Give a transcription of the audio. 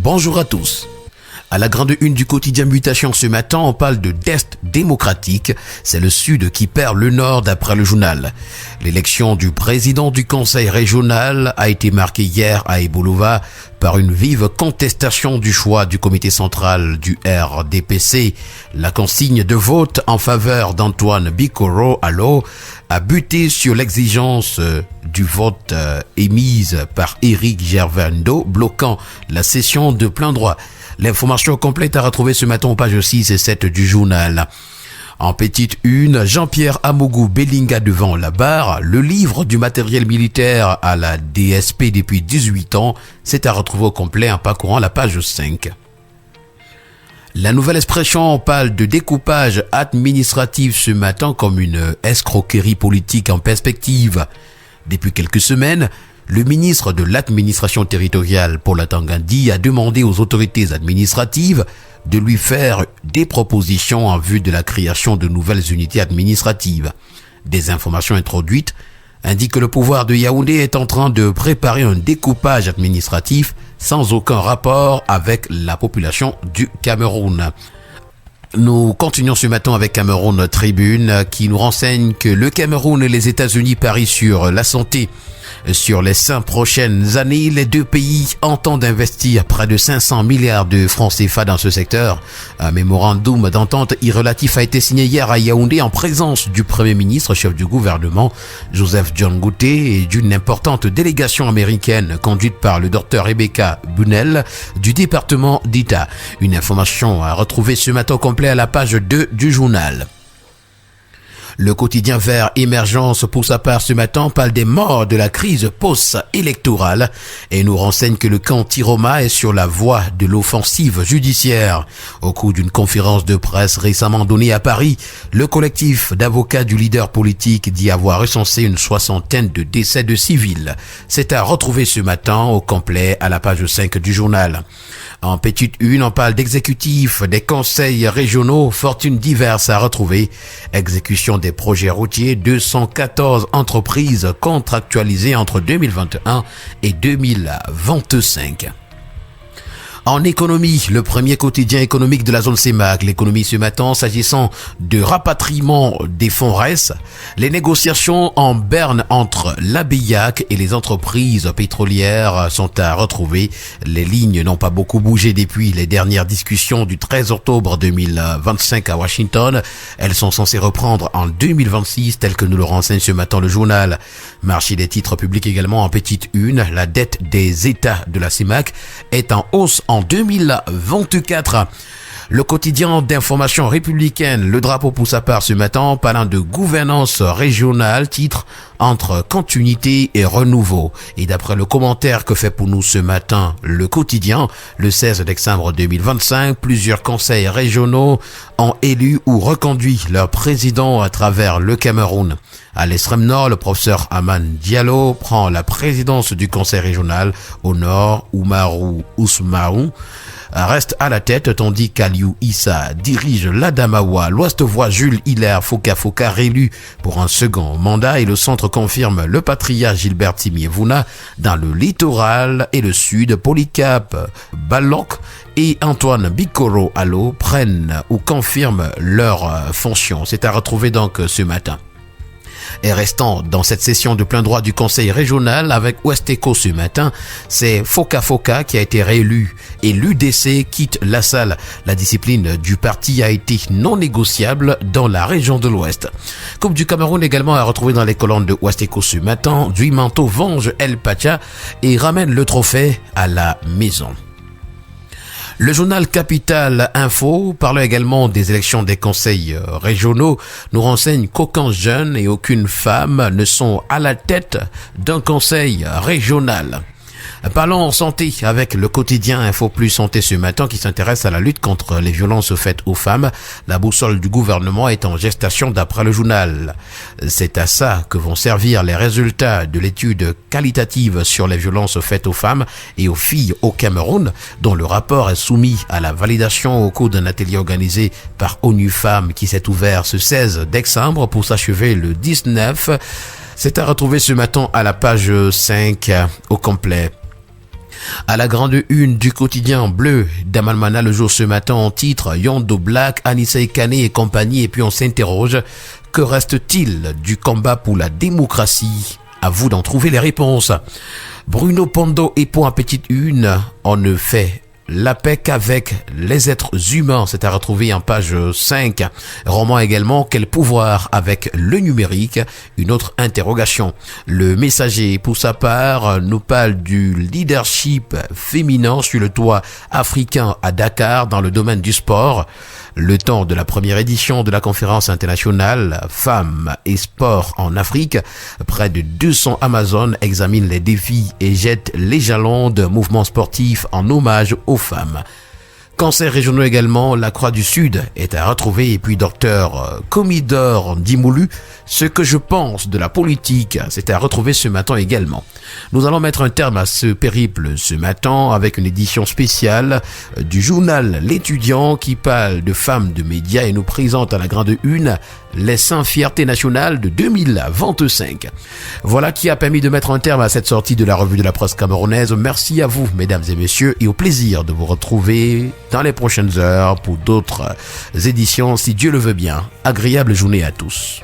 Bonjour à tous. À la grande une du quotidien Mutation ce matin, on parle de d'Est démocratique. C'est le Sud qui perd le Nord d'après le journal. L'élection du président du conseil régional a été marquée hier à Ebolova par une vive contestation du choix du comité central du RDPC. La consigne de vote en faveur d'Antoine Bikoro Allo a buté sur l'exigence du vote émise par Éric Gervando, bloquant la session de plein droit. L'information complète à retrouver ce matin aux pages 6 et 7 du journal. En petite une, Jean-Pierre Amougou Bellinga devant la barre. Le livre du matériel militaire à la DSP depuis 18 ans, c'est à retrouver au complet en parcourant la page 5. La nouvelle expression parle de découpage administratif ce matin comme une escroquerie politique en perspective. Depuis quelques semaines, le ministre de l'administration territoriale, Paul Atangandi, a demandé aux autorités administratives de lui faire des propositions en vue de la création de nouvelles unités administratives. Des informations introduites indiquent que le pouvoir de Yaoundé est en train de préparer un découpage administratif sans aucun rapport avec la population du Cameroun. Nous continuons ce matin avec Cameroun Tribune qui nous renseigne que le Cameroun et les États-Unis parient sur la santé. Sur les 5 prochaines années, les deux pays entendent investir près de 500 milliards de francs CFA dans ce secteur. Un mémorandum d'entente relatif a été signé hier à Yaoundé en présence du Premier ministre, chef du gouvernement, Joseph John Gouté, et d'une importante délégation américaine conduite par le Dr Rebecca Bunnell du département d'État. Une information à retrouver ce matin au complet à la page 2 du journal. Le quotidien Vert Émergence, pour sa part ce matin, parle des morts de la crise post-électorale et nous renseigne que le camp Tiroma est sur la voie de l'offensive judiciaire. Au cours d'une conférence de presse récemment donnée à Paris, le collectif d'avocats du leader politique dit avoir recensé une 60aine de décès de civils. C'est à retrouver ce matin au complet à la page 5 du journal. En petite une, on parle d'exécutifs, des conseils régionaux, fortunes diverses à retrouver. Exécution des projets routiers, 214 entreprises contractualisées entre 2021 et 2025. En économie, le premier quotidien économique de la zone CEMAC, l'économie ce matin, s'agissant de rapatriement des fonds RES, les négociations en berne entre l'ABIAC et les entreprises pétrolières sont à retrouver. Les lignes n'ont pas beaucoup bougé depuis les dernières discussions du 13 octobre 2025 à Washington. Elles sont censées reprendre en 2026, tel que nous le renseigne ce matin le journal. Marché des titres publics également en petite une, la dette des États de la CEMAC est en hausse en 2024. Le quotidien d'information républicaine, le drapeau pour sa part ce matin, parlant de gouvernance régionale, titre entre continuité et renouveau. Et d'après le commentaire que fait pour nous ce matin le quotidien, le 16 décembre 2025, plusieurs conseils régionaux ont élu ou reconduit leur président à travers le Cameroun. À l'extrême nord, le professeur Aman Diallo prend la présidence du conseil régional. Au nord, Oumarou Ousmaou reste à la tête, tandis qu'Aliou Issa dirige l'Adamawa. L'Ouest voit Jules Hilaire Foka réélu pour un second mandat et le centre confirme le patriarche Gilbert Timiévouna. Dans le littoral et le sud, Polycap Balok et Antoine Bikoro Allo prennent ou confirment leurs fonctions. C'est à retrouver donc ce matin. Et restant dans cette session de plein droit du conseil régional avec Ouest-Eco ce matin, c'est Foka qui a été réélu et l'UDC quitte la salle. La discipline du parti a été non négociable dans la région de l'Ouest. Coupe du Cameroun également à retrouver dans les colonnes de Ouest-Eco ce matin. Duimanto venge El Pacha et ramène le trophée à la maison. Le journal Capital Info, parlant également des élections des conseils régionaux, nous renseigne qu'aucun jeune et aucune femme ne sont à la tête d'un conseil régional. Parlons santé avec le quotidien Info Plus Santé ce matin qui s'intéresse à la lutte contre les violences faites aux femmes. La boussole du gouvernement est en gestation d'après le journal. C'est à ça que vont servir les résultats de l'étude qualitative sur les violences faites aux femmes et aux filles au Cameroun, dont le rapport est soumis à la validation au cours d'un atelier organisé par ONU Femmes qui s'est ouvert ce 16 décembre pour s'achever le 19. C'est à retrouver ce matin à la page 5 au complet. À la grande une du quotidien bleu d'Amalmana le jour ce matin, en titre Yondo Black, Anissa Ekane et compagnie. Et puis on s'interroge, que reste-t-il du combat pour la démocratie? À vous d'en trouver les réponses. Bruno Pondo et pour un petite une, on ne fait la paix qu'avec les êtres humains. C'est à retrouver en page 5. Roman également, quel pouvoir avec le numérique? Une autre interrogation. Le Messager, pour sa part, nous parle du leadership féminin sur le toit africain à Dakar dans le domaine du sport. Le temps de la première édition de la conférence internationale Femmes et Sport en Afrique, près de 200 Amazones examinent les défis et jettent les jalons de mouvements sportifs en hommage aux femmes. Cancer régionaux également, la Croix du Sud est à retrouver. Et puis docteur Comidor Dimoulu, ce que je pense de la politique, c'est à retrouver ce matin également. Nous allons mettre un terme à ce périple ce matin avec une édition spéciale du journal L'Étudiant qui parle de femmes de médias et nous présente à la grande une les 100 fiertés nationales de 2025. Voilà qui a permis de mettre un terme à cette sortie de la revue de la presse camerounaise. Merci à vous, mesdames et messieurs, et au plaisir de vous retrouver dans les prochaines heures pour d'autres éditions, si Dieu le veut bien. Agréable journée à tous.